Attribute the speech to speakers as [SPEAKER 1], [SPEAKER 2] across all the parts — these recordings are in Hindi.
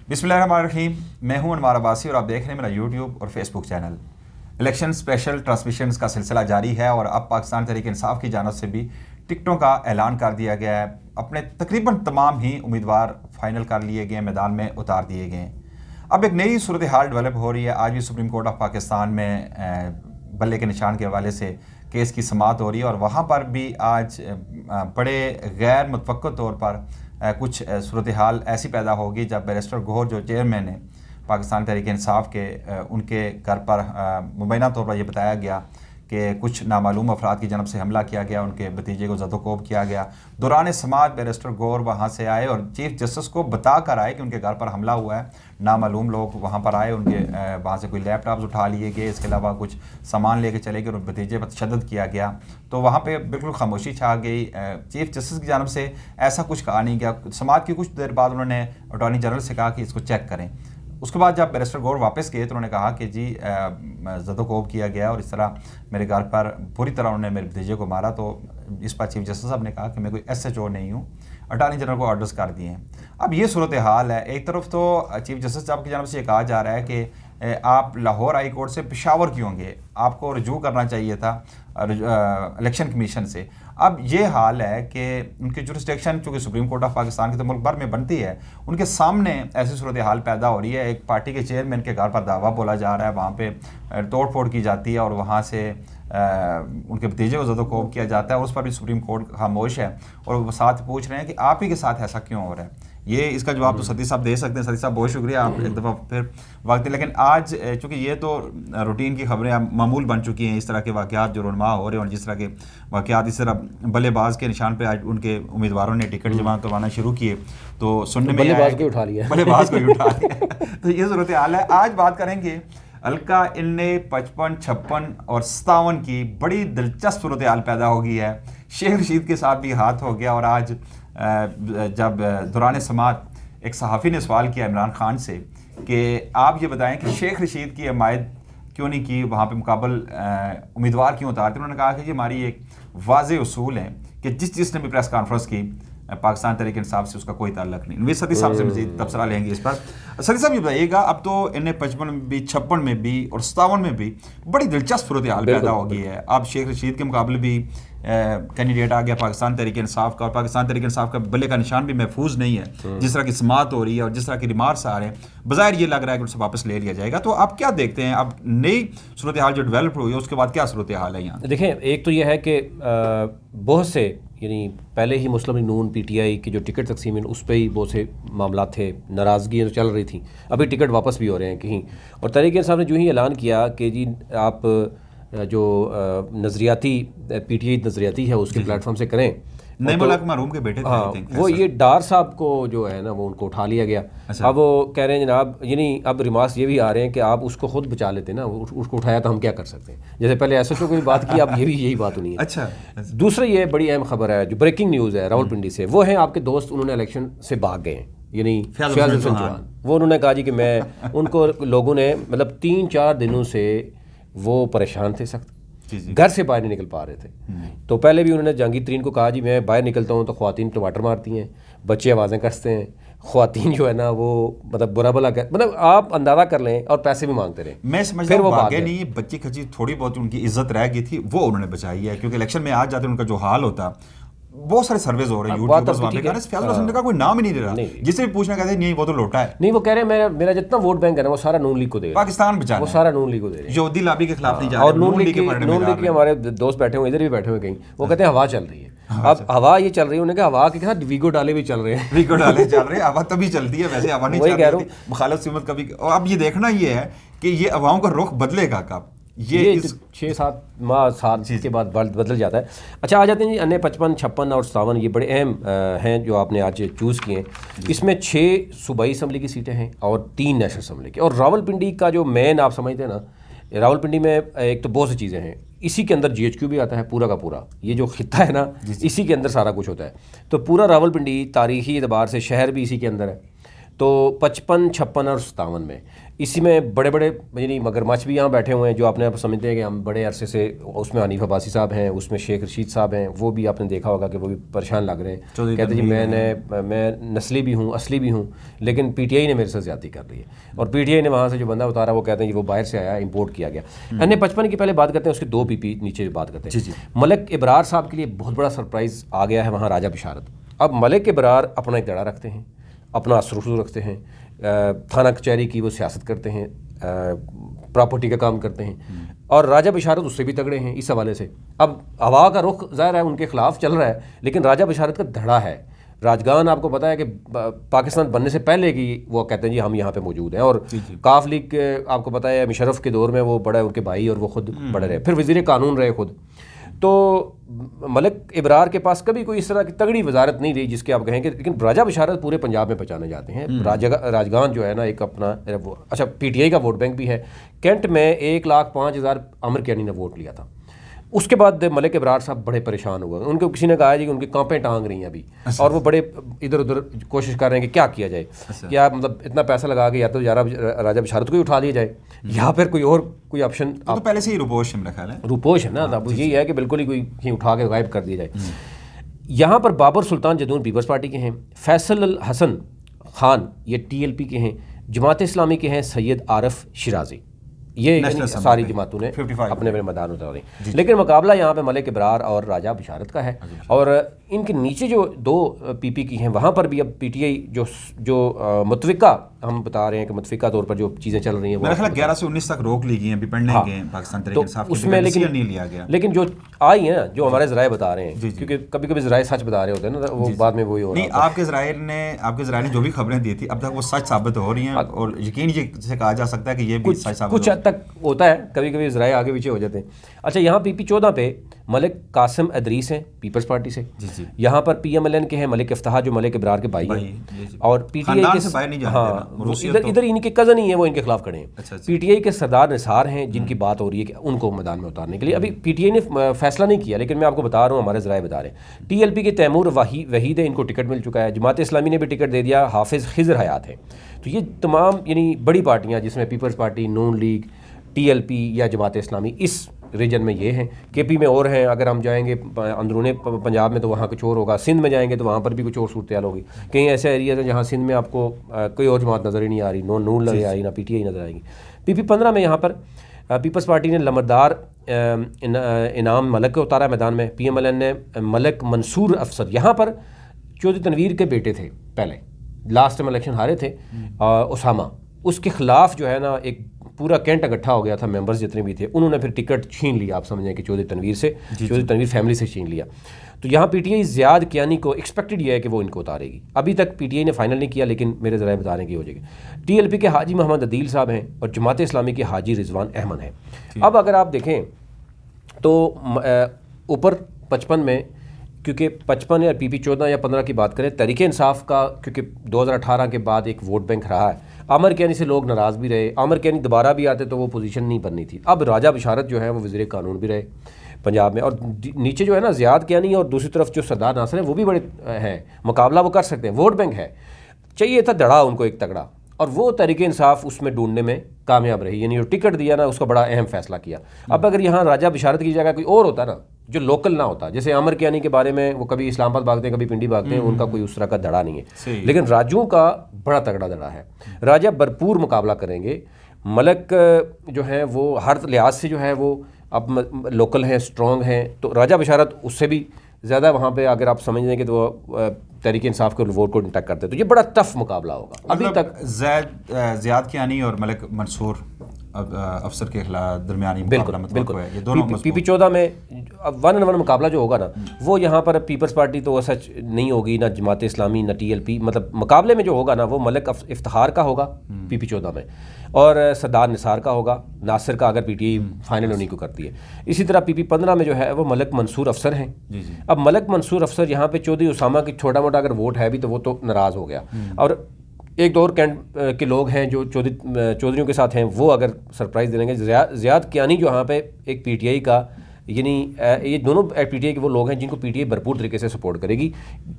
[SPEAKER 1] बिस्मिल्लाहिर्रहमानिर्रहीम। मैं हूं अनवार अब्बासी और आप देख रहे हैं मेरा यूट्यूब और Facebook channel. Election special transmissions का सिलसिला जारी है और अब पाकिस्तान तहरीक-ए-इंसाफ की जानिब से भी टिकटों का ऐलान कर दिया गया है। अपने तकरीबन तमाम ही उम्मीदवार फाइनल कर लिए गए, मैदान में उतार दिए गए। अब एक नई सूरत हाल डेवलप हो रही है। आज भी सुप्रीम कोर्ट ऑफ पाकिस्तान में बल्ले के निशान के हवाले से केस की समाअत हो रही है और वहाँ पर भी आज बड़े गैर मुतवक्किल तौर पर कुछ सूरत हाल ऐसी पैदा होगी जब बैरिस्टर गौहर जो चेयरमैन है पाकिस्तान तहरीक-ए-इंसाफ के, उनके घर पर मुबैना तौर पर यह बताया गया कि कुछ नामालूम अफराद की जानब से हमला किया गया, उनके भतीजे को ज़दोकोब किया गया। दौरान समाअत बैरिस्टर गौहर वहाँ से आए और चीफ जस्टिस को बता कर आए कि उनके घर पर हमला हुआ है। नामालूम लोग वहाँ पर आए, उनके वहाँ से कोई लैपटॉप्स उठा लिए गए, इसके अलावा कुछ सामान लेके चले गए और भतीजे पर तशद्दुद किया गया। तो वहाँ पे बिल्कुल खामोशी छा गई। चीफ जस्टिस की जानब से ऐसा कुछ कहा नहीं गया। समाअत की कुछ देर बाद उन्होंने अटॉर्नी जनरल से कहा कि इसको चेक करें। उसके बाद जब बैरिस्टर गौहर वापस गए तो उन्होंने कहा कि जी ज़दोकोब किया गया और इस तरह मेरे घर पर बुरी तरह उन्होंने मेरे भतीजे को मारा। तो इस पर चीफ जस्टिस साहब ने कहा कि मैं कोई SHO नहीं हूँ, अटॉर्नी जनरल को ऑर्डर्स कर दिए हैं। अब ये सूरत हाल है। एक तरफ तो चीफ जस्टिस साहब की जानब से ये कहा जा रहा है कि आप लाहौर हाई कोर्ट से पेशावर क्यों गए, आपको रजू करना चाहिए था इलेक्शन कमीशन से। अब ये हाल है कि उनकी जुरिस्डिक्शन चूँकि सुप्रीम कोर्ट ऑफ पाकिस्तान की तो मुल्क भर में बनती है, उनके सामने ऐसी सूरत हाल पैदा हो रही है। एक पार्टी के चेयरमैन के घर पर दावा बोला जा रहा है, वहाँ पे तोड़ फोड़ की जाती है और वहाँ से उनके भतीजे को ज़दोकोब किया जाता है और उस पर भी सुप्रीम कोर्ट खामोश है और वो साथ पूछ रहे हैं कि आप ही के साथ ऐसा क्यों हो रहा है। ये इसका जवाब तो सदी साहब दे सकते हैं। सदी साहब बहुत शुक्रिया, आप एक दफ़ा फिर वक्त है। लेकिन आज चूँकि ये तो रूटीन की खबरें मामूल बन चुकी हैं, इस तरह के वाक़यात जो रुनमा हो रहे हैं और जिस तरह के वाक़यात इस तरह बल्लेबाज़ के निशान पे आज उनके उम्मीदवारों ने टिकट जमा करवाना शुरू किए तो सुनने में
[SPEAKER 2] बल्लेबाज़ को उठा लिया
[SPEAKER 1] तो ये सूरत हाल है। आज बात करेंगे हल्का इन्ने 55, 56 और 57 की बड़ी दिलचस्प सूरत हाल पैदा हो गई है। शेख रशीद के साथ भी हाथ हो गया और आज जब दौरान समाअत एक सहाफ़ी ने सवाल किया इमरान खान से कि आप ये बताएं कि शेख रशीद की हमायत क्यों नहीं की, वहाँ पे मुकाबल उम्मीदवार क्यों उतारते। उन्होंने कहा कि ये हमारी एक वाज़ेह उसूल है कि जिसने भी प्रेस कॉन्फ्रेंस की पाकिस्तान तहरीक-ए-इंसाफ से उसका कोई ताल्लुक नहीं। वे सदी साहब से मज़ीद तबसरा लेंगे इस पर। सदी साहब ये बताइएगा, अब तो इन्हें 55 में भी, 56 में भी और 57 में भी बड़ी दिलचस्प सूरत हाल पैदा हो गई है। अब शेख रशीद के मुकाबले भी कैंडिडेट आ गया पाकिस्तान तहरीक-ए-इंसाफ का और पाकिस्तान तहरीक-ए-इंसाफ का बल्ले का निशान भी महफूज नहीं है। जिस तरह की समाअत हो रही है और जिस तरह के रिमार्क्स आ रहे हैं, बज़ाहिर ये लग रहा है कि उनसे वापस ले लिया जाएगा। तो आप क्या देखते हैं, अब नई सूरत हाल जो डेवलप हुई है उसके बाद क्या सूरत हाल है यहाँ?
[SPEAKER 2] देखें, एक तो यह है कि बहुत से यानी पहले ही मुस्लिम लीग नून PTI की जो टिकट तकसीम है उस पर ही बहुत से मामला थे, नाराज़गी चल रही थी। अभी टिकट वापस भी हो रहे हैं कहीं। और तहरीक-ए-इंसाफ ने जो ही ऐलान किया कि जी आप जो नज़रियाती PTI नज़रियाती है उसके प्लेटफॉर्म से करें।
[SPEAKER 1] मरूम के बेटे थे,
[SPEAKER 2] हाँ, वो ये डार साहब को जो है ना वो उनको उठा लिया गया। अब वो कह रहे हैं जनाब, यानी अब रिमार्क्स ये भी आ रहे हैं कि आप उसको खुद बचा लेते ना, उसको उठाया तो हम क्या कर सकते हैं। जैसे पहले SHO की बात की, अब ये भी यही बात होनी है।
[SPEAKER 1] अच्छा,
[SPEAKER 2] दूसरा ये बड़ी अहम खबर है जो ब्रेकिंग न्यूज़ है रावलपिंडी से, वो है आपके दोस्त, उन्होंने इलेक्शन से भाग गए हैं, यानी फयाज़ हुसैन चौहान। वो उन्होंने कहा जी कि मैं उनको लोगों ने मतलब 3-4 दिनों से वो परेशान थे, सख्त घर से बाहर नहीं निकल पा रहे थे। तो पहले भी उन्होंने जहांगीर तरीन को कहा जी मैं बाहर निकलता हूँ तो ख्वातीन टमाटर मारती हैं, बच्चे आवाज़ें कसते हैं, ख्वातीन जो है ना वो मतलब बुरा भला मतलब आप अंदाज़ा कर लें और पैसे भी मांगते रहे।
[SPEAKER 1] मैं समझता हूँ भागे नहीं, बच्ची खची थोड़ी बहुत उनकी इज्जत रह गई थी, वो उन्होंने बचाई है। क्योंकि इलेक्शन में आज जाते उनका जो हाल होता, बहुत सारे सर्वेज हो रहे हैं यूट्यूबर्स वहाँ पे, फयाज़ हुसैन का कोई नाम ही नहीं दे रहा। जिसे भी पूछना कहते हैं नहीं वो तो लोटा है।
[SPEAKER 2] नहीं, वो कह रहे हैं मेरा जितना वोट बैंक है ना वो सारा नून लीग को दे रहे हैं,
[SPEAKER 1] पाकिस्तान बचाना,
[SPEAKER 2] वो सारा नून लीग को दे रहे हैं,
[SPEAKER 1] यहूदी लॉबी के खिलाफ नहीं जा रहे।
[SPEAKER 2] और नून लीग के हमारे दोस्त बैठे हुए, इधर भी बैठे हुए कहीं, वो कहते हैं हवा चल रही है। अब हवा ये चल रही है, उन्होंने कहा हवा के साथ वीगो डाले भी चल रहे हैं।
[SPEAKER 1] वीगो डाले चल रहे हैं, हवा तभी चलती है, वैसे हवा नहीं चल रही, मुखालिफ सिमत कभी। और अब ये देखना ये है कि ये अवाओं का रुख बदलेगा कब, ये
[SPEAKER 2] 6-7 माह 7 के बाद बदल जाता है। अच्छा, आ जाते हैं जी अन्य 55, 56 और 57, ये बड़े अहम हैं जो आपने आज चूज़ किए हैं। इसमें 6 सूबाई असम्बली की सीटें हैं और 3 नेशनल असम्बली की। और रावलपिंडी का जो मेन आप समझते हैं ना, रावलपिंडी में एक तो बहुत सी चीज़ें हैं, इसी के अंदर GHQ भी आता है पूरा का पूरा, ये जो खित्ता है ना इसी के अंदर सारा कुछ होता है। तो पूरा रावलपिंडी तारीखी एतबार से शहर भी इसी के अंदर है। तो 55, 56 और 57 में इसी में बड़े बड़े यानी मगरमच्छ भी यहाँ बैठे हुए हैं जो आपने आप समझते हैं कि हम बड़े अरसे से, उसमें हनीफ अब्बासी साहब हैं, उसमें शेख रशीद साहब हैं, वो भी आपने देखा होगा कि वो भी परेशान लग रहे हैं, कहते जी मैं नस्ली भी हूँ, असली भी हूँ, लेकिन पीटीआई ने मेरे साथ ज़्यादती कर रही है। और पीटीआई ने वहाँ से जो बंदा उतारा वो कहते हैं कि वो बाहर से आया, इंपोर्ट किया गया। अन्य 55 की पहले बात करते हैं, उसके 2 पीपी नीचे बात करते हैं। मलिक इब्रार साहब के लिए बहुत बड़ा सरप्राइज़ आ गया है वहाँ राजा बिशारत। अब मलिक इब्रार अपना एक दड़ा रखते हैं, अपना असर रखते हैं, थाना कचहरी की वो सियासत करते हैं, प्रॉपर्टी का काम करते हैं, और राजा बिशारत उससे भी तगड़े हैं इस हवाले से। अब हवा का रुख ज़ाहिर है उनके खिलाफ चल रहा है, लेकिन राजा बिशारत का धड़ा है। राजगान आपको पता है कि पाकिस्तान बनने से पहले की वो कहते हैं जी हम यहाँ पे मौजूद हैं, और काफ लीग के आपको पता है मुशर्रफ के दौर में वो बड़े उनके भाई और वो खुद बड़े रहे, फिर वज़ीर कानून रहे खुद। तो मलिक इब्रार के पास कभी कोई इस तरह की तगड़ी वजारत नहीं रही जिसके आप कहें कि, लेकिन राजा बिशारत पूरे पंजाब में पहचाने जाते हैं। राजगान जो है ना एक अपना अच्छा पीटीआई का वोट बैंक भी है। कैंट में 1,05,000 अमर कैनी ने वोट लिया था। उसके बाद मलिक इब्रार साहब बड़े परेशान हुए, उनको किसी ने कहा जी कि उनकी कांपें टांग रही हैं अभी, और वो बड़े इधर उधर कोशिश कर रहे हैं कि क्या किया जाए, क्या मतलब इतना पैसा लगा के या तो राजा बिशारत को ही उठा लिया जाए या फिर कोई और कोई ऑप्शन।
[SPEAKER 1] तो पहले से ही रुपोश है मेरा ख्याल है,
[SPEAKER 2] रुपोश है ना, अब यही है कि बिल्कुल ही कोई उठा के गायब कर दिया जाए। यहाँ पर बाबर सुल्तान जदून पीपल्स पार्टी के हैं, फैसल हसन खान ये टीएलपी के हैं, जमात इस्लामी के हैं सैयद आरिफ शिराजी, ये सारी जमातों ने अपने मैदान उतारे। लेकिन मुकाबला यहाँ पे मलिक इब्रार और राजा बिशारत का है, और इनके नीचे जो 2 पीपी की हैं वहाँ पर भी अब पीटीआई जो मुतफ़िका हम बता रहे हैं कि मुतफ़िका तौर पर जो चीज़ें चल रही हैं
[SPEAKER 1] मेरा ख्याल 11 से 19 तक रोक ली गई हैं, पाकिस्तान तहरीक इंसाफ की
[SPEAKER 2] उसमें, लेकिन
[SPEAKER 1] नहीं लिया गया।
[SPEAKER 2] लेकिन जो आई है ना, जो हमारे ज़राए बता रहे हैं, क्योंकि कभी कभी ज़राए सच बता रहे होते हैं ना, वो बाद में वही हो रहा है।
[SPEAKER 1] नहीं, आपके ज़राए ने जो भी खबरें दी थी अब तक वो सच साबित हो रही हैं, और यकीन से कहा जा सकता है कि ये भी सच साबित
[SPEAKER 2] कुछ हद तक होता है, कभी कभी ज़राए आगे पीछे हो जाते हैं। अच्छा, यहाँ पीपी 14 पे मलिक कासिम अदरीस हैं पीपल्स पार्टी से, यहाँ पर पीएमएलएन के हैं मलिक इफ्तिखार जो मलिक इब्रार के भाई हैं, और पीटीआई के इधर इनके कज़न ही हैं, वो इनके खिलाफ खड़े हैं। पीटीआई के सरदार निसार हैं जिनकी बात हो रही है कि उनको मैदान में उतारने के लिए। अभी पीटीआई ने फैसला नहीं किया, लेकिन मैं आपको बता रहा हूँ, हमारे ज़राए बता रहे हैं। टीएलपी के तैमूर वहीद है, इनको टिकट मिल चुका है। जमात इस्लामी ने भी टिकट दे दिया, हाफिज़ खिज़र हयात है। तो ये तमाम यानी बड़ी पार्टियाँ जिसमें पीपल्स पार्टी, नून लीग, टीएलपी या जमात इस्लामी इस रीजन में ये हैं। केपी में और हैं, अगर हम जाएंगे अंदरूनी पंजाब में तो वहाँ कुछ और होगा, सिंध में जाएंगे तो वहाँ पर भी कुछ और सूरत हाल होगी। कई ऐसे एरियाज हैं जहाँ सिंध में आपको कोई और जमात नज़र ही नहीं आ रही, नून नज़र आ रही, ना पीटीआई नज़र आएगी। पीपी 15 में यहाँ पर पीपल्स पार्टी ने लमरदार इनाम मलिक को उतारा मैदान में। पीएमएलएन ने मलिक मंसूर अफसर, यहाँ पर चौधरी तनवीर के बेटे थे, पहले लास्ट टाइम इलेक्शन हारे थे, उसामा, उसके खिलाफ जो है ना एक पूरा कैंट इकट्ठा हो गया था, मेंबर्स जितने भी थे, उन्होंने फिर टिकट छीन लिया। आप समझें कि चौधरी तनवीर से, चौधरी तनवीर फैमिली से छीन लिया। तो यहाँ पीटीआई ज़ियाद कियानी को एक्सपेक्टेड ये है कि वो इनको उतारेगी। अभी तक पीटीआई ने फाइनल नहीं किया, लेकिन मेरे ज़राए बताने की हो जाएगी। टीएलपी के हाजी मोहम्मद अदील साहब हैं, और जमात इस्लामी के हाजी रिजवान अहमद हैं। अब अगर आप देखें तो ऊपर 55 में, क्योंकि 55 या पीपी 14 या 15 की बात करें, तहरीक इंसाफ का क्योंकि 2018 के बाद एक वोट बैंक रहा है, आमिर कैनी से लोग नाराज़ भी रहे। आमिर कैनी दोबारा भी आते तो वो पोजीशन नहीं बननी थी। अब राजा बिशारत जो है वो वज़ीर कानून भी रहे पंजाब में, और नीचे जो है ना ज़ियाद कियानी, और दूसरी तरफ जो सरदार नासिर हैं वो भी बड़े हैं, मुकाबला वो कर सकते हैं। वोट बैंक है, चाहिए था धड़ा उनको एक तगड़ा, और वो तहरीक इंसाफ उसमें ढूंढने में कामयाब रही, यानी जो टिकट दिया ना उसका बड़ा अहम फैसला किया। अब अगर यहाँ राजा बिशारत की जगह कोई और होता ना, जो लोकल ना होता, जैसे आमिर कियानी के बारे में वो कभी इस्लामाबाद भागते हैं, कभी पिंडी भागते हैं, उनका कोई उस तरह का धड़ा नहीं है, लेकिन राजू का बड़ा तगड़ा धड़ा है। राजा भरपूर मुकाबला करेंगे। मलिक जो है वो हर लिहाज से जो है वो अब लोकल हैं, स्ट्रॉन्ग हैं, तो राजा बिशारत उससे भी ज़्यादा वहाँ पे अगर आप समझ लेंगे तो तहरीक इंसाफ के वोट को इंटैक्ट करते हैं, तो ये बड़ा टफ मुकाबला होगा। अभी तक
[SPEAKER 1] ज़ियाद कियानी और मलिक मंसूर अफसर के खिलाफ दरमियानी
[SPEAKER 2] मुकाबला बिल्कुल पीपी 14 में 1-on-1 मुकाबला जो होगा ना, वो यहाँ पर पीपल्स पार्टी तो सच नहीं होगी, ना जमात इस्लामी, ना टीएलपी, मतलब मुकाबले में जो होगा ना वो मलिक इफ्तिखार का होगा पीपी 14 में, और सरदार निसार का होगा, नासिर का अगर पीटीआई फाइनल उन्हीं को करती है। इसी तरह पीपी 15 में जो है वो मलिक मंसूर अफसर हैं। अब मलिक मंसूर अफसर यहाँ पे चौधरी उसामा की छोटा मोटा अगर वोट है भी तो वो तो नाराज़ हो गया, और एक दो और कैंट के लोग हैं जो चौधरियों के साथ हैं, वो अगर सरप्राइज़ देंगे। ज़ियाद कियानी जो यहाँ पे एक पीटीआई का यानी ये दोनों पीटीआई के वो लोग हैं जिनको पीटीआई भरपूर तरीके से सपोर्ट करेगी,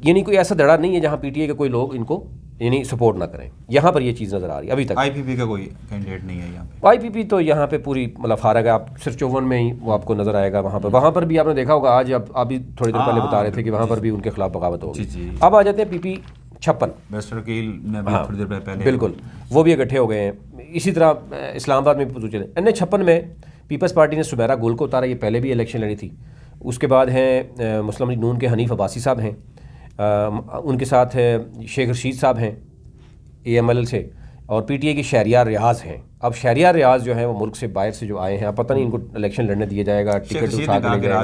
[SPEAKER 2] यानी कोई ऐसा धड़ा नहीं है जहाँ पीटीआई के कोई लोग इनको यानी सपोर्ट ना करें। यहाँ पर ये चीज़ नज़र आ रही है अभी तक।
[SPEAKER 1] आईपीपी का कोई कैंडिडेट नहीं है यहाँ पे?
[SPEAKER 2] आईपीपी तो यहाँ पे पूरी मतलब फारग है, आप सिर्फ 54 में ही वो आपको नज़र आएगा। वहाँ पर भी आपने देखा होगा, आज आप भी थोड़ी देर पहले बता रहे थे कि वहाँ पर भी उनके खिलाफ बगावत होगी। अब आ जाते हैं पीपी 56,
[SPEAKER 1] बैरिस्टर वकील ने भी थोड़ी देर पहले,
[SPEAKER 2] बिल्कुल वो भी इकट्ठे हो गए हैं। इसी तरह इस्लामाबाद में भी चले NH56 में पीपल्स पार्टी ने सुमेरा गुल को उतारा, ये पहले भी इलेक्शन लड़ी थी। उसके बाद हैं मुस्लिम लीग नून के हनीफ अब्बासी साहब हैं, उनके साथ है शेख रशीद साहब हैं AML से, और पीटीआई की शहरियार रियाज हैं। अब शहरियार रियाज जो हैं वो मुल्क से बाहर से जो आए हैं, अब पता नहीं इनको इलेक्शन लड़ने दिया जाएगा, टिकट उठा के ले जाएगा।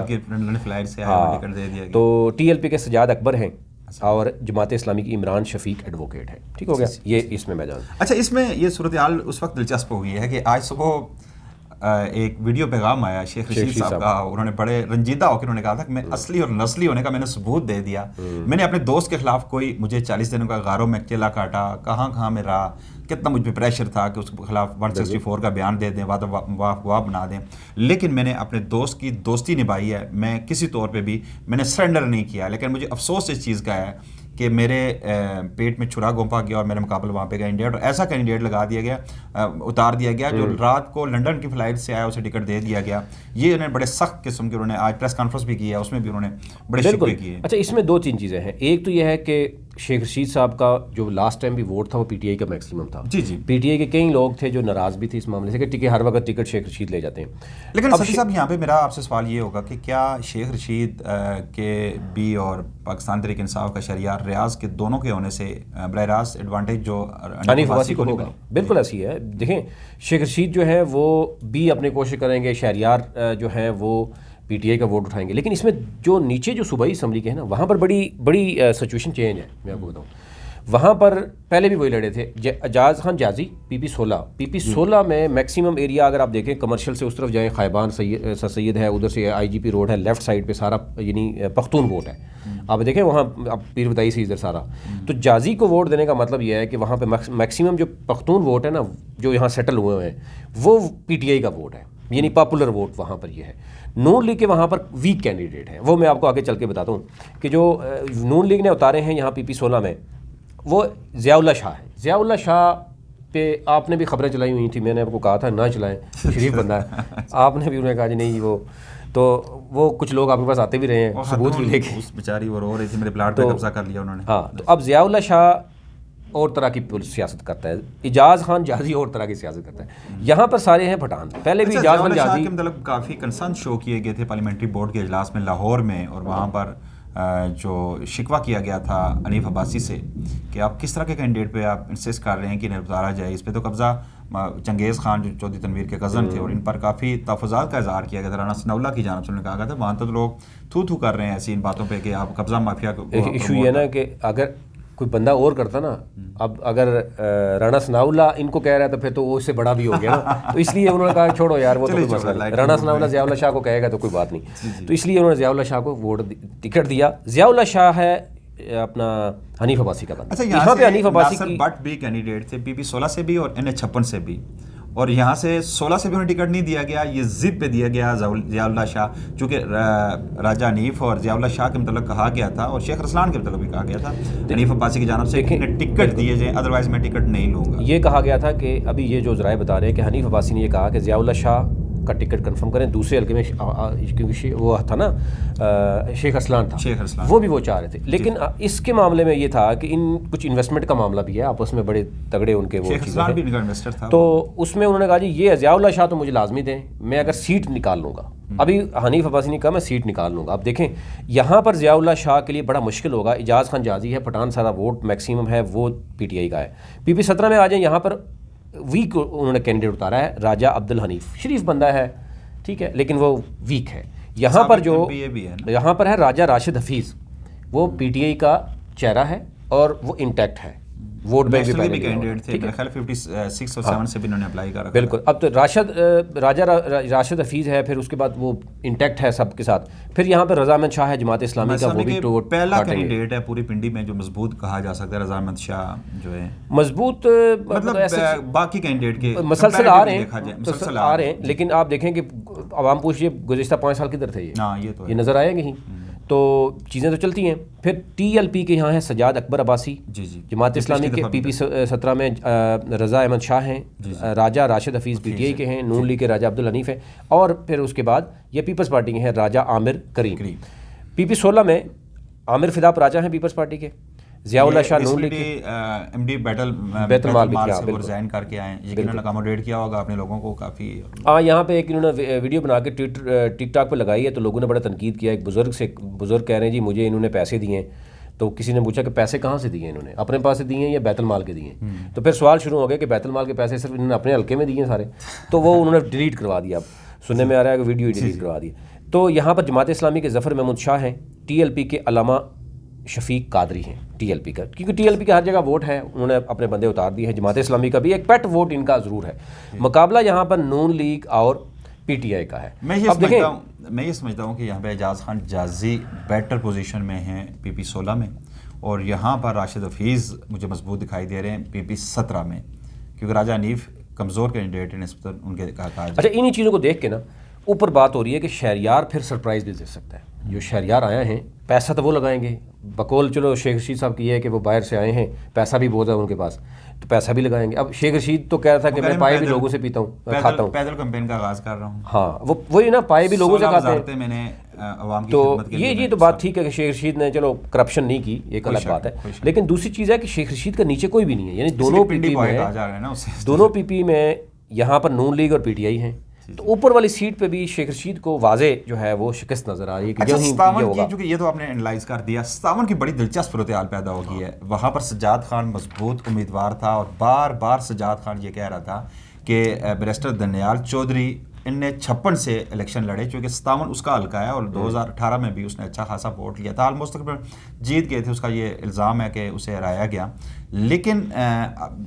[SPEAKER 2] तो TLP के सजाद अकबर हैं और जमात इस्लामी की इमरान शफीक एडवोकेट है। ठीक हो गया, ये इसमें मैं जानता।
[SPEAKER 1] अच्छा, इसमें ये सूरत हाल उस वक्त दिलचस्प हो गई है कि आज सुबह एक वीडियो पैगाम आया शेख रशीद साहब का। उन्होंने बड़े रंजीदा होकर उन्होंने कहा था कि मैं असली और नस्ली होने का मैंने सबूत दे दिया। मैंने अपने दोस्त के खिलाफ मुझे 40 दिनों का गारों में अकेला काटा, कहाँ में रहा, कितना मुझ पर प्रेशर था कि उसके खिलाफ 164 का बयान दे दें, वाह बना दें, लेकिन मैंने अपने दोस्त की दोस्ती निभाई है। मैं किसी तौर पे भी मैंने सरेंडर नहीं किया। लेकिन मुझे अफसोस इस चीज़ का है कि मेरे पेट में छुरा घोंपा गया और मेरे मुकाबले वहाँ पे कैंडिडेट, और ऐसा कैंडिडेट लगा दिया गया, उतार दिया गया जो रात को लंदन की फ़्लाइट से आया, उसे टिकट दे दिया गया। ये उन्होंने बड़े सख्त किस्म के, उन्होंने आज प्रेस कॉन्फ्रेंस भी की है, उसमें भी उन्होंने बड़े शिकवे किए।
[SPEAKER 2] अच्छा, इसमें 2-3 चीज़ें हैं। एक तो यह है कि शेख रशीद साहब का जो लास्ट टाइम भी वोट था वो पीटीआई का मैक्सिमम था।
[SPEAKER 1] जी।
[SPEAKER 2] पीटीआई के कई लोग थे जो नाराज़ भी थे इस मामले से कि हर वक्त टिकट शेख रशीद ले जाते हैं।
[SPEAKER 1] लेकिन सफी साहब, यहाँ पे मेरा आपसे सवाल ये होगा कि क्या शेख रशीद के भी और पाकिस्तान तहरीक इंसाफ का शहरियार रियाज के दोनों के होने से बराह रास्त एडवांटेज जो
[SPEAKER 2] हनीफ अब्बासी को होगा? बिल्कुल ऐसी है। देखें, शेख रशीद जो है वो भी अपनी कोशिश करेंगे, शहरियार जो है वो पीटीआई का वोट उठाएंगे। लेकिन इसमें जो नीचे जो सूबाई असम्बली के हैं ना, वहाँ पर बड़ी सिचुएशन चेंज है। मैं आपको बताऊँ, वहाँ पर पहले भी वही लड़े थे, एजाज खान जाजी PP 16 में मैक्सिमम एरिया अगर आप देखें कमर्शियल से उस तरफ जाएँ, खैबान सर सैयद है, उधर से IGP रोड है, लेफ़्ट साइड पे सारा यानी पख्तून वोट है। आप देखें वहाँ आप पीर बदाई से इधर सारा, तो जाजी को वोट देने का मतलब यह है कि वहाँ पे मैक्सिमम जो पख्तून वोट है ना, जो यहाँ सेटल हुए हैं, वो पीटीआई का वोट है, यानी पॉपुलर वोट वहाँ पर ये है। नून लीग के वहाँ पर वीक कैंडिडेट हैं, वो मैं आपको आगे चल के बताता हूँ कि जो नून लीग ने उतारे हैं यहाँ PP 16 में, वो ज़ियाउल्लाह शाह है। ज़ियाउल्लाह शाह पे आपने भी खबरें चलाई हुई थी, मैंने आपको कहा था ना चलाएं, शरीफ बंदा है। आपने भी उन्हें कहा जी नहीं, वो कुछ लोग आपके पास आते भी रहे हैं सबूत भी लेके।
[SPEAKER 1] उस बेचारी वो रो रही थी, मेरे प्लाट पे कब्जा कर लिया उन्होंने।
[SPEAKER 2] हाँ, तो अब ज़ियाउल्लाह शाह और तरह की सियासत करता है, एजाज खान जाजी और तरह की सियासत करता है। यहाँ पर सारे हैं पठान। पहले भी एजाज खान जाजी
[SPEAKER 1] के मतलब काफ़ी कंसर्न शो किए गए थे पार्लियामेंट्री बोर्ड के इजलास में लाहौर में, और वहाँ पर जो शिकवा किया गया था हनीफ अब्बासी से कि आप किस तरह के कैंडिडेट पे आप इंसिस्ट कर रहे हैं कि इन्हें उतारा जाए। इस पर तो कब्जा चंगेज़ खान जो चौधरी तनवीर के कज़न थे, और इन पर काफ़ी तहफ़्फ़ुज़ात का इज़हार किया गया था। राना सनाउल्लाह की जानिब से उन्होंने कहा गया था वहाँ तो लोग थू कर रहे हैं ऐसी इन बातों पर कि आप कब्जा माफिया को।
[SPEAKER 2] इशू ये ना कि अगर कोई बंदा और करता ना, अब अगर राना सनाउल्लाह इनको कह रहा है तो फिर तो वो उससे बड़ा भी हो गया ना। तो इसलिए उन्होंने कहा छोड़ो यार, वो तो कोई मसला नहीं, राना सनाउल्लाह ज़ियाउल्लाह शाह को कहेगा तो कोई बात नहीं। तो इसलिए उन्होंने ज़ियाउल्लाह शाह को टिकट दिया। ज़ियाउल्लाह शाह है अपना हनीफ अब्बासी का बंदा।
[SPEAKER 1] अच्छा, यहाँ पे हनीफ अब्बासी की बट भी कैंडिडेट थे PP 16 से भी और NH56 से भी, और यहाँ से 16 से भी उन्हें टिकट नहीं दिया गया, ये जिद पे दिया गया ज़ियाउल्लाह शाह, चूँकि राजा हनीफ और ज़ियाउल्लाह शाह के मतलब कहा गया था, और शेख रसलान के मतलब भी कहा गया था हनीफ अब्बासी की जानिब से टिकट दिए जाए, अदरवाइज़ मैं टिकट नहीं लूँगा।
[SPEAKER 2] ये कहा गया था कि अभी ये जो ज़राए बता रहे हैं कि हनीफ अब्बासी ने ये कहा कि ज़ियाउल्लाह शाह का टिकट कंफर्म करें दूसरे हल्के में, क्योंकि वो था ना शेख रसलान था, वो भी वो चाह रहे थे। लेकिन इसके मामले में ये था कि कुछ इन्वेस्टमेंट का मामला भी है, आपस में बड़े तगड़े उनके वो
[SPEAKER 1] इन्वेस्टर था।
[SPEAKER 2] तो उसमें उन्होंने कहा जी ये ज़ियाउल्लाह शाह तो मुझे लाजमी दें, मैं अगर सीट निकाल लूँगा। अभी हनीफ अब्बासी ने कहा मैं सीट निकाल लूँगा। अब देखें यहाँ पर ज़ियाउल्लाह शाह के लिए बड़ा मुश्किल होगा। एजाज खान जाजी है, पठान सारा वोट मैक्सिमम है वो पीटीआई का है। PP 17 में आ जाए, यहाँ पर वीक उन्होंने कैंडिडेट उतारा है राजा अब्दुल हनीफ, शरीफ बंदा है, ठीक है, लेकिन वो वीक है। यहाँ पर जो यहाँ पर है राजा राशिद हफीज़, वो पीटीआई का चेहरा है और वो इंटैक्ट है, वोट बैंक भी
[SPEAKER 1] कैंडिडेट थे, मेरे ख्याल 56 और 7 से भी इन्होंने अप्लाई करा।
[SPEAKER 2] बिल्कुल। अब तो राजा राशिद हफीज़ है, फिर उसके बाद वो इंटैक्ट है सबके साथ। फिर यहाँ पर रज़ा अहमद शाह है जमात इस्लामी का, वो भी
[SPEAKER 1] पहला कैंडिडेट है पूरी पिंडी में जो मजबूत कहा जा सकता है। रज़ा अहमद शाह जो है
[SPEAKER 2] मजबूत,
[SPEAKER 1] मतलब बाकी कैंडिडेट के
[SPEAKER 2] मसलसल आ रहे हैं, लेकिन आप देखें कि अब हम पूछिए गुज़िश्ता 5 साल किधर थे
[SPEAKER 1] ये तो
[SPEAKER 2] ये नज़र आए कहीं? तो चीज़ें तो चलती हैं। फिर TLP के यहाँ है सजाद अकबर अब्बासी, जमात इस्लामी के PP 17 में रज़ा अहमद शाह हैं, राजा राशिद हफीज़ PTI के हैं, नून लीग के राजा अब्दुल हनीफ हैं, और फिर उसके बाद ये पीपल्स पार्टी के हैं राजा आमिर करीम। PP 16 में आमिर फिदाप राजा हैं पीपल्स पार्टी के, ज़ियाउल्लाह शाह नून लीग के
[SPEAKER 1] MD बैतुल माल से वो रिजाइन करके आए, यकीनन अकोमोडेट किया होगा अपने लोगों को काफ़ी।
[SPEAKER 2] हाँ, यहाँ पे एक इन्होंने वीडियो बना के टिकटॉक पे लगाई है, तो लोगों ने बड़ा तनकीद किया। एक बुज़ुर्ग कह रहे हैं जी मुझे इन्होंने पैसे दिए हैं, तो किसी ने पूछा कि पैसे कहाँ से दिए इन्होंने, अपने पास से दिए हैं या बैतुल माल के दिए हैं? तो फिर सवाल शुरू हो गया कि बैतुल माल के पैसे सिर्फ इन्होंने अपने हल्के में दिए हैं सारे, तो वो उन्होंने डिलीट करवा दिया। अब सुनने में आ रहा है कि वीडियो डिलीट करवा दी। तो यहाँ पर जमात इस्लामी के ज़फ़र महमूद शाह हैं, TLP के अलामा शफीक कादरी हैं TLP का, क्योंकि TLP का हर जगह वोट है, उन्होंने अपने बंदे उतार दिए हैं। जमात इस्लामी का भी एक पेट वोट इनका ज़रूर है। मुकाबला यहाँ पर नून लीग और PTI का है।
[SPEAKER 1] मैं ये समझता हूँ कि यहाँ पे एजाज खान जाजी बेटर पोजीशन में हैं PP 16 में, और यहाँ पर राशिद हफीज़ मुझे मजबूत दिखाई दे रहे हैं PP 17 में, क्योंकि राजा हनीफ कमज़ोर कैंडिडेट है निस्बतन उनके कहा।
[SPEAKER 2] अच्छा, इन्हीं चीज़ों को देख के ना ऊपर बात हो रही है कि शहरियार फिर सरप्राइज़ भी दे सकता है। जो शहरियार आए हैं पैसा तो वो लगाएंगे, बकौल चलो शेख रशीद साहब की है कि वो बाहर से आए हैं, पैसा भी बहुत है उनके पास, तो पैसा भी लगाएंगे। अब शेख रशीद तो कह रहा था कि मैं पाए भी लोगों से पीता हूँ, खाता हूँ,
[SPEAKER 1] पैदल कैंपेन का आगाज़ कर रहा हूँ।
[SPEAKER 2] हाँ, वही ना, पाए भी लोगों से खाते हैं।
[SPEAKER 1] मैंने अवाम की
[SPEAKER 2] तो
[SPEAKER 1] खिदमत के लिए
[SPEAKER 2] ये तो बात ठीक है कि शेख रशीद ने चलो करप्शन नहीं की, एक अलग बात है, लेकिन दूसरी चीज़ है कि शेख रशीद का नीचे कोई भी नहीं है। यानी दोनों PP में यहाँ पर नून लीग और PTI हैं, तो ऊपर वाली सीट पे भी शेख रशीद को वाजे जो है वो शिकस्त नजर आ रही है कि
[SPEAKER 1] अच्छा, सतावन की, क्योंकि ये तो आपने एनालाइज कर दिया, सतावन की बड़ी दिलचस्प सूरत हाल पैदा हो गई है। वहाँ पर सज्जाद खान मजबूत उम्मीदवार था, और बार बार सज्जाद खान ये कह रहा था कि बैरिस्टर दनियाल चौधरी इनने 56 से इलेक्शन लड़े, क्योंकि 57 उसका हल्का है, और 2018 में भी उसने अच्छा खासा वोट लिया था, ऑलमोस्ट तकरीबन जीत गए थे। उसका ये इल्ज़ाम है कि उसे हराया गया, लेकिन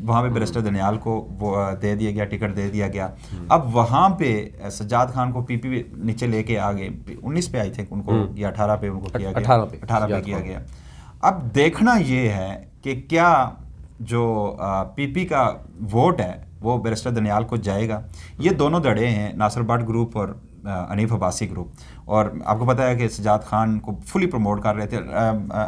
[SPEAKER 1] वहाँ पे बैरिस्टर दनियाल को वो दे दिया गया, टिकट दे दिया गया। अब वहाँ पे सज्जाद खान को PP नीचे लेके आ गए, 19 पे आई थे उनको, या 18 पे उनको किया गया, 18 पे किया गया। अब देखना ये है कि क्या जो PP का वोट है वो बैरिस्टर दनियाल को जाएगा। ये दोनों धड़े हैं, नासिर भट्ट ग्रुप और हनीफ अब्बासी ग्रुप, और आपको पता है कि सज्जाद खान को फुली प्रमोट कर रहे थे।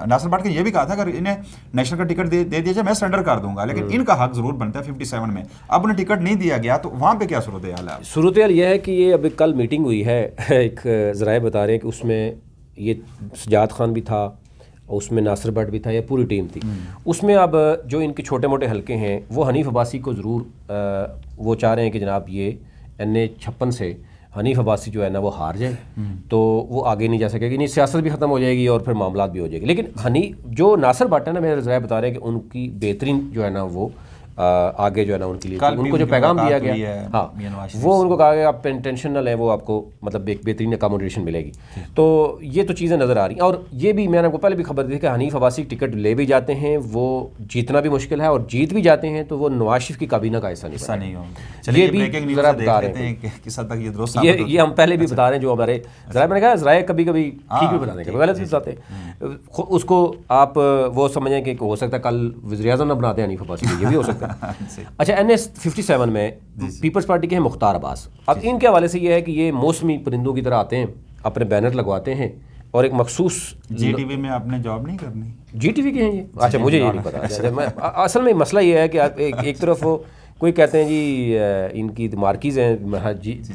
[SPEAKER 1] नासिर भट्ट ने यह भी कहा था अगर इन्हें नेशनल का टिकट दे दिया जाए मैं सरेंडर कर दूंगा, लेकिन इनका हक जरूर बनता है 57 में। अब उन्हें टिकट नहीं दिया गया, तो वहाँ पे क्या सूरत हाल है?
[SPEAKER 2] सूरत हाल यह है कि ये अभी कल मीटिंग हुई है, एक ज़राए बता रहे हैं कि उसमें ये सज्जाद खान भी था, उसमें नासिर भट्ट भी था, ये पूरी टीम थी। उसमें अब जो इनके छोटे मोटे हलके हैं वो हनीफ अब्बासी को ज़रूर वो चाह रहे हैं कि जनाब ये NA 56 से हनीफ अब्बासी जो है ना वो हार जाए, तो वो आगे नहीं जा सकेगी, नहीं सियासत भी ख़त्म हो जाएगी और फिर मामला भी हो जाएगी। लेकिन जो नासिर भट्ट है ना, मेरे ज़राए बता रहे हैं कि उनकी बेहतरीन जो है ना वो आगे जो है ना उनके लिए उनको जो पैगाम दिया गया, हाँ, वो उनको कहा गया आप टेंशन न लें, वो आपको मतलब एक बेहतरीन अकोमोडेशन मिलेगी। तो ये तो चीज़ें नज़र आ रही हैं। और ये भी मैंने आपको पहले भी खबर दी थी कि हनीफ अब्बासी टिकट ले भी जाते हैं, वो जीतना भी मुश्किल है, और जीत भी जाते हैं तो वो नवाज शरीफ की काबीना का हिस्सा नहीं होगा। ये भी ज़रा बता रहे हैं, ये हम पहले भी बता रहे हैं, जो हमारे ज़रा मैंने कहा ज़रा कभी कभी ठीक भी बताने के गलत भी बताते हैं, उसको आप वो समझें कि हो सकता है कल वज़ीर-ए-आज़म ना बनाते हैं हनीफ अब्बासी, ये भी हो सकता है। अच्छा, NA 57 में पीपल्स पार्टी के हैं मुख्तार अब्बास। अब इनके हवाले से ये है कि ये मौसमी परिंदों की तरह आते हैं, अपने बैनर लगवाते हैं, और एक मखसूस
[SPEAKER 1] GTV में आपने जॉब नहीं करनी।
[SPEAKER 2] GTV के हैं ये? अच्छा, मुझे ये नहीं पता। असल में मसला ये है कि आप एक तरफ वो कोई कहते हैं जी इनकी मार्कीज़ हैं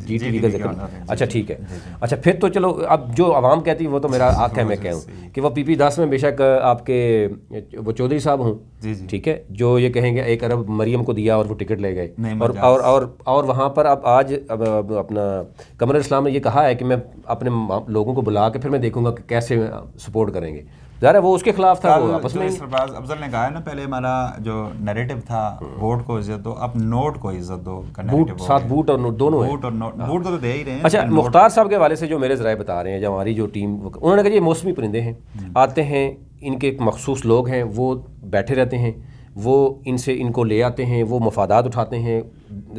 [SPEAKER 2] GTV का जिक्र, अच्छा ठीक है। अच्छा, फिर तो चलो, अब जो आवाम कहती है वो तो मेरा हक है मैं कहूँ कि वो PP 10 में बेशक आपके वो चौधरी साहब हों, ठीक है, जो ये कहेंगे 1 अरब मरियम को दिया और वो टिकट ले गए, और वहाँ पर अब आज अपना कमर इस्लाम ने ये कहा है कि मैं अपने लोगों को बुला के फिर मैं देखूँगा कि कैसे सपोर्ट करेंगे। ज़रा वो उसके खिलाफ था, वो आपस में
[SPEAKER 1] सरफराज अफजल ने कहा ना, पहले हमारा जो नैरेटिव था वोट को इज्जत दो, अब नोट को इज्जत दो का नैरेटिव हो गया।
[SPEAKER 2] बूट और नोट दोनों है।
[SPEAKER 1] बूट और नोट, बूट को तो दे ही रहे हैं।
[SPEAKER 2] अच्छा, मुख्तार साहब के हवाले से जो मेरे ज़राए बता रहे हैं, जो हमारी जो टीम, उन्होंने कहा ये मौसमी परिंदे हैं, आते हैं, इनके एक मखसूस लोग हैं, वो बैठे रहते हैं, वो इनको ले आते हैं, वो मफादात उठाते हैं,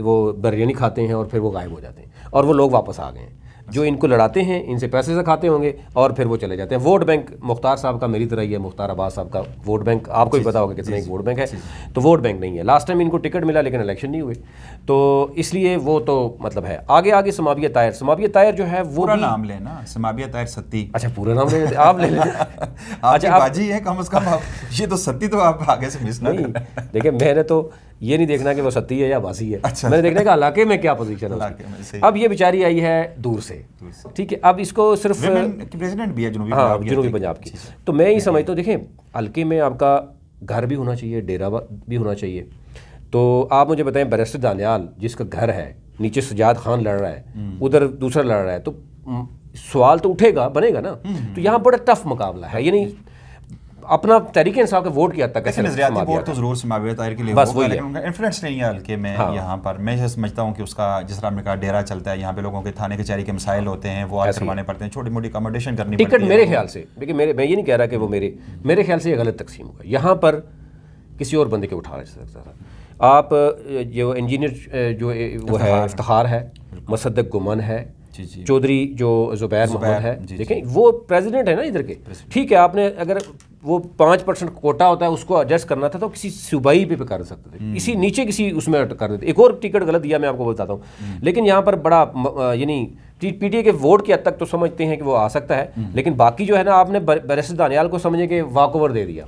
[SPEAKER 2] वो बिरयानी खाते हैं और फिर वो गायब हो जाते हैं, और वो लोग वापस आ गए हैं। जो इनको लड़ाते हैं, इनसे पैसे से खाते होंगे और फिर वो चले जाते हैं। वोट बैंक मुख्तार साहब का मेरी तरह ही है, मुख्तार अब्बास साहब का वोट बैंक आपको भी पता होगा कितना एक वोट बैंक है, तो वोट बैंक नहीं है। लास्ट टाइम इनको टिकट मिला लेकिन इलेक्शन नहीं हुए, तो इसलिए वो तो मतलब है। आगे समाविया ताहिर जो है वो
[SPEAKER 1] पूरा नाम लेना, समाविया ताहिर सत्ती।
[SPEAKER 2] अच्छा पूरा नाम ले लेते आप ले लेते
[SPEAKER 1] अच्छा आप बाजी है कम से कम, आप ये तो सत्ती तो आप आगे से मिस ना
[SPEAKER 2] नहीं। देखिए मैंने तो ये नहीं देखना कि वो सत्ती है या बासी है, मैंने देखना कि इलाके में क्या पोजीशन है उसकी। अब ये बेचारी आई है दूर से, ठीक है, अब इसको सिर्फ
[SPEAKER 1] प्रेसिडेंट भी है
[SPEAKER 2] जनूबी पंजाब की, तो मैं ही समझता हूँ देखें हल्के में आपका घर भी होना चाहिए, डेरा भी होना चाहिए। तो आप मुझे बताएं बैरिस्टर दानियाल जिसका घर है, नीचे सजाद खान लड़ रहा है, उधर दूसरा लड़ रहा है, तो सवाल तो उठेगा, बनेगा ना। तो यहाँ बड़ा टफ मुकाबला है, यानी अपना तरीके इंसाफ के वोट की हद तक कैसे
[SPEAKER 1] नजरियाती वोट तो जरूर समाविया ताहिर के लिए होगा, लेकिन उनका इन्फ्लुएंस नहीं है हल्के में। यहाँ पर मैं ये समझता हूँ कि उसका जिस तरह का डेरा चलता है, यहाँ पे लोगों के थाने कचहरी के मसाइल होते हैं, वो आज करवाने पड़ते हैं, छोटी मोटी अकोमोडेशन करनी पड़ती है।
[SPEAKER 2] टिकट मेरे ख्याल से, देखिए मैं ये नहीं कह रहा कि वो मेरे ख्याल से ये गलत तकसीम होगा, यहाँ पर किसी और बंदे के उठा सकता था। आप जो इंजीनियर जो वो है इफ्तिखार है, मुसद्दक गुमन है, चौधरी जो ज़ुबैर मोहम्मद है, देखें वो प्रेसिडेंट है ना इधर के, ठीक है। आपने अगर वो 5% कोटा होता है उसको एडजस्ट करना था तो किसी सूबाई पे कर सकते थे, इसी नीचे किसी उसमें कर देते। एक और टिकट गलत दिया मैं आपको बताता हूँ, लेकिन यहाँ पर बड़ा यानी पीटीए के वोट की हद तक तो समझते हैं कि वो आ सकता है, लेकिन बाकी जो है ना आपने बैरिस्टर दानियाल को समझे कि वॉकओवर दे दिया,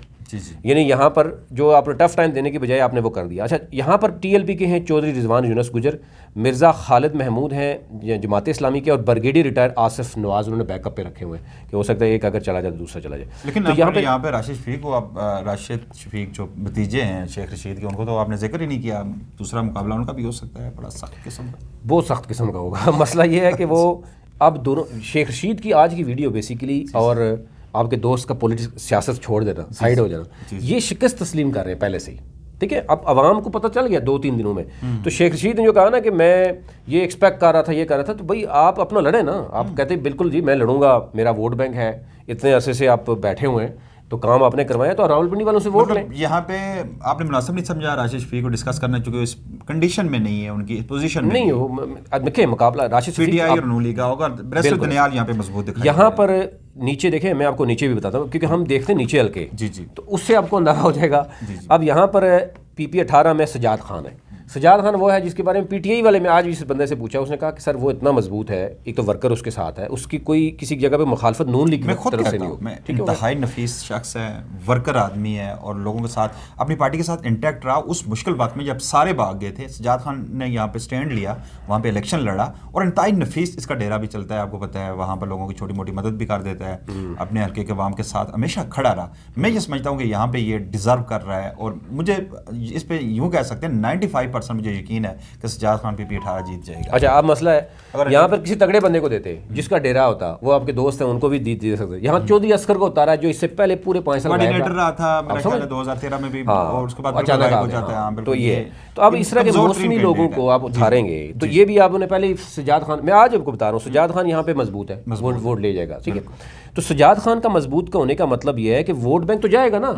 [SPEAKER 2] यानी यहाँ पर जो आपने टफ टाइम देने की बजाय आपने वो कर दिया। अच्छा यहाँ पर टीएलपी के हैं चौधरी रिजवान यूनुस गुजर, मिर्ज़ा खालिद महमूद हैं जमात इस्लामी के, और ब्रिगेडियर रिटायर आसिफ नवाज उन्होंने बैकअप पे रखे हुए हैं कि हो सकता है एक अगर चला जाए तो दूसरा चला जाए।
[SPEAKER 1] लेकिन तो यहाँ पे राशिद शफीक को, आप राशिद शफीक जो भतीजे हैं शेख रशीद के, उनको तो आपने जिक्र ही नहीं किया। दूसरा मुकाबला उनका भी हो सकता है बड़ा सख्त किस्म का, बहुत
[SPEAKER 2] सख्त किस्म का होगा। मसला ये है कि वो अब दोनों शेख रशीद की आज की वीडियो बेसिकली और आपके दोस्त का पॉलिटिक्स सियासत छोड़ देना, साइड हो जाना, ये शिकस्त तस्लीम कर रहे हैं पहले से ही, ठीक है। अब आवाम को पता चल गया 2-3 दिनों में। तो शेख रशीद ने जो कहा ना कि मैं ये एक्सपेक्ट कर रहा था, ये कर रहा था, तो भाई आप अपना लड़े ना। आप कहते बिल्कुल जी मैं लड़ूंगा, मेरा वोट बैंक है, इतने अरसे से आप बैठे हुए हैं तो काम आपने करवाया, तो रावलपिंडी वालों से वोट लें।
[SPEAKER 1] यहाँ पे आपने मुनासिब नहीं समझा राशिद शफीक को डिस्कस करना, चूंकि इस कंडीशन में नहीं है, उनकी पोजीशन में नहीं
[SPEAKER 2] हो। देखिए मुकाबला राशिद शफीक
[SPEAKER 1] और नूली का होगा, बैरिस्टर दानियाल यहाँ पे मजबूत दिखाई।
[SPEAKER 2] यहाँ पर नीचे देखें, मैं आपको नीचे भी बताता हूँ क्योंकि हम देखते हैं नीचे हल्के,
[SPEAKER 1] जी,
[SPEAKER 2] तो उससे आपको अंदाजा हो जाएगा। अब यहाँ पर पीपी 18 में सजाद खान है। सजाद खान वो है जिसके बारे में पीटीआई वाले में आज भी इस बंदे से पूछा, उसने कहा कि सर वो इतना मजबूत है, एक तो वर्कर उसके साथ है, उसकी कोई किसी जगह पे मुखालफत नून लीग की तरफ से नहीं हो,
[SPEAKER 1] ठीक है। इंतहाई नफीस शख्स है, वर्कर आदमी है और लोगों के साथ अपनी पार्टी के साथ इंटैक्ट रहा उस मुश्किल वक्त में जब सारे भाग गए थे। सजाद खान ने यहाँ पे स्टैंड लिया, वहाँ पे इलेक्शन लड़ा और इंतहाई नफीस इसका डेरा भी चलता है, आपको पता है। वहाँ पर लोगों की छोटी मोटी मदद भी कर देता है, अपने हल्के के अवाम के साथ हमेशा खड़ा रहा। मैं ये समझता हूँ कि यहाँ पे ये डिजर्व कर रहा है और मुझे इस पर यूँ कह सकते हैं 95% मुझे यकीन है कि सजाद खान पीपी 18 जीत जाएगा।
[SPEAKER 2] अच्छा अब मसला है यहाँ पर किसी तगड़े बंदे को देते, जिसका डेरा होता, वो आपके दोस्त हैं, उनको भी दे सकते। यहाँ चौधरी अस्कर को उतारा जो इससे पहले पूरे 5 साल
[SPEAKER 1] कोऑर्डिनेटर रहा था, मेरा ख्याल है 2013 में भी, और उसके बाद
[SPEAKER 2] अचानक हो जाता है। तो ये तो अब इस तरह के मौसमी लोगों को आप उतारेंगे, तो ये भी आपने पहले सजाद खान, मैं आज आपको बता रहा हूँ सजाद खान यहाँ पे मजबूत है, वोट ले जाएगा, ठीक है। तो सजाद खान का मजबूत का होने का मतलब ये है कि वोट बैंक तो जाएगा ना,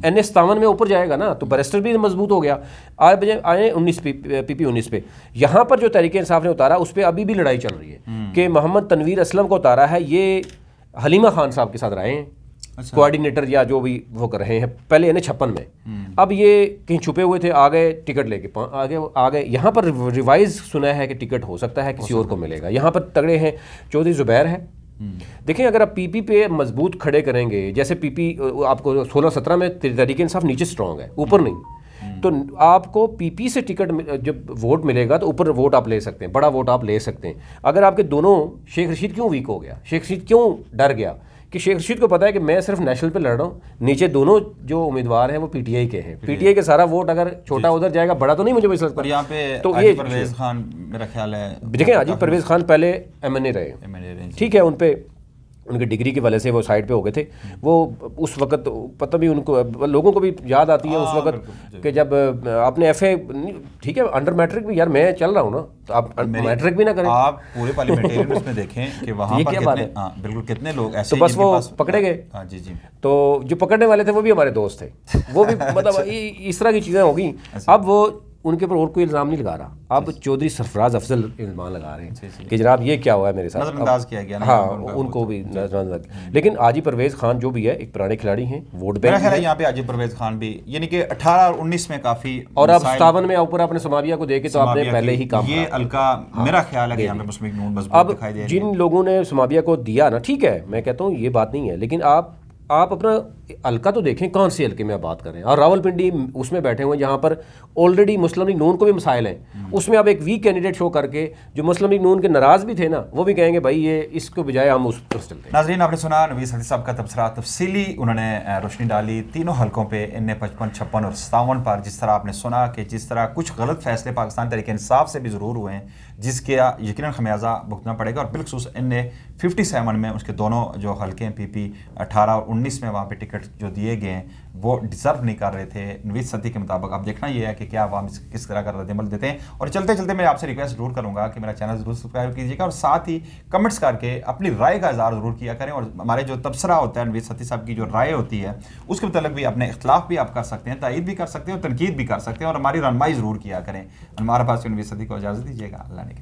[SPEAKER 2] NS 57 में ऊपर जाएगा ना, तो बैरिस्टर भी मजबूत हो गया। आए 19 PP 19 पे, यहाँ पर जो तहरीक इंसाफ ने उतारा उस पर अभी भी लड़ाई चल रही है कि मोहम्मद तनवीर असलम को उतारा है, ये हलीमा खान साहब के साथ रहे हैं, कोऑर्डिनेटर या जो भी वो कर रहे हैं, पहले NS 56 में। अब ये कहीं छुपे हुए थे, आ गए टिकट लेके, आ गए। यहाँ पर रिवाइज सुना है कि टिकट हो सकता है किसी और को मिलेगा। यहाँ पर तगड़े हैं, चौधरी ज़ुबैर है। देखें अगर आप पीपी पे मजबूत खड़े करेंगे, जैसे पीपी आपको 16-17 में तहरीक इंसाफ नीचे स्ट्रॉन्ग है, ऊपर नहीं, तो आपको पीपी से टिकट जब वोट मिलेगा तो ऊपर वोट आप ले सकते हैं, बड़ा वोट आप ले सकते हैं। अगर आपके दोनों, शेख रशीद क्यों वीक हो गया, शेख रशीद क्यों डर गया, कि शेख रशीद को पता है कि मैं सिर्फ नेशनल पे लड़ रहा हूँ, नीचे दोनों जो उम्मीदवार हैं वो पीटीआई के हैं, पीटीआई के सारा वोट अगर छोटा उधर जाएगा, बड़ा तो नहीं मुझे लगता।
[SPEAKER 1] और यहाँ पे
[SPEAKER 2] तो ये
[SPEAKER 1] परवेज खान मेरा ख्याल है,
[SPEAKER 2] देखें अजीब परवेज खान पहले MNA रहे, ठीक है, उन पे उनकी डिग्री की वजह से वो साइड पे हो गए थे। वो उस वक्त पता भी उनको, लोगों को भी याद आती है उस वक्त कि जब आपने FA, ठीक है, अंडर मैट्रिक भी, यार मैं चल रहा हूँ ना, तो आप मैट्रिक भी ना करें।
[SPEAKER 1] आप पूरे पार्लियामेंटेरियन उसमें देखें कि वहाँ पर कितने, बिल्कुल कितने लोग ऐसे,
[SPEAKER 2] तो बस वो पकड़े गए।
[SPEAKER 1] जी जी,
[SPEAKER 2] तो जो पकड़ने वाले थे वो भी हमारे दोस्त थे, वो भी मतलब इस तरह की चीज़ें होगी। अब वो उनके ऊपर और कोई इल्ज़ाम नहीं लगा रहा। अब चौधरी सरफराज अफजल इल्ज़ाम लगा रहे हैं कि जनाब ये क्या हुआ है मेरे साथ,
[SPEAKER 1] नजरअंदाज किया गया ना,
[SPEAKER 2] हाँ उनको भी नजरअंदाज। लेकिन आजी परवेज़ खान जो भी है एक पुराने खिलाड़ी हैं, वोट
[SPEAKER 1] मेरा
[SPEAKER 2] बैंक
[SPEAKER 1] ख्याल है यहाँ पे आजी परवेज़ खान भी, यानी कि 18 और 19 में काफ़ी,
[SPEAKER 2] और अब 57 में ऊपर आपने समाविया को देखे तो आपने पहले ही काम
[SPEAKER 1] ये अलका, मेरा ख्याल है कि यहाँ पे मुस्लिम लीग नून मजबूत
[SPEAKER 2] अब
[SPEAKER 1] दिखाई दे रही है।
[SPEAKER 2] जिन लोगों ने समाविया को दिया ना, ठीक है मैं कहता हूँ ये बात नहीं है, लेकिन आप अपना हल्का तो देखें कौन सी हल्के में आप बात कर रहे हैं। और रावलपिंडी उसमें बैठे हुए हैं जहाँ पर ऑलरेडी मुस्लिम लीग नून को भी मसाइल हैं, उसमें आप एक वीक कैंडिडेट शो करके जो मुस्लिम लीग नून के नाराज़ भी थे ना, वो भी कहेंगे भाई ये इसको बजाय हम उस तरफ चलते हैं।
[SPEAKER 1] नाजरीन, आपने सुना नवीद सती साहब का तबसरा, तफसीली उन्होंने रोशनी डाली तीनों हलकों पे, इनने 55, 56 और 57 पर। जिस तरह आपने सुना कि जिस तरह कुछ गलत फैसले पाकिस्तान तहरीक इंसाफ से भी ज़रूर हुए हैं जिसके यकीनन खमियाजा भुगतना पड़ेगा, और बिलखसूस इनने 57 में उसके दोनों जो हल्के हैं PP 18 और 19 में वहाँ पे टिकट जो दिए गए हैं वो डिज़र्व नहीं कर रहे थे नवीद सती के मुताबिक। अब देखना ये है कि क्या आवाम किस तरह का रद्दमल देते हैं। और चलते चलते मैं आपसे रिक्वेस्ट जरूर करूँगा कि मेरा चैनल जरूर सब्सक्राइब कीजिएगा और साथ ही कमेंट्स करके अपनी राय का इज़हार ज़रूर किया करें। और हमारे जो तबसरा होता है नवीद सती साहब की जो राय होती है उसके मतलब भी अपने इख्तलाफ भी आप कर सकते हैं, तायद भी कर सकते हैं और तनकीद भी कर सकते हैं, और हमारी रहनुमाई ज़रूर किया करें। हमारे पास नवीद सती को इजाज़त दीजिएगा। अल्लाह ने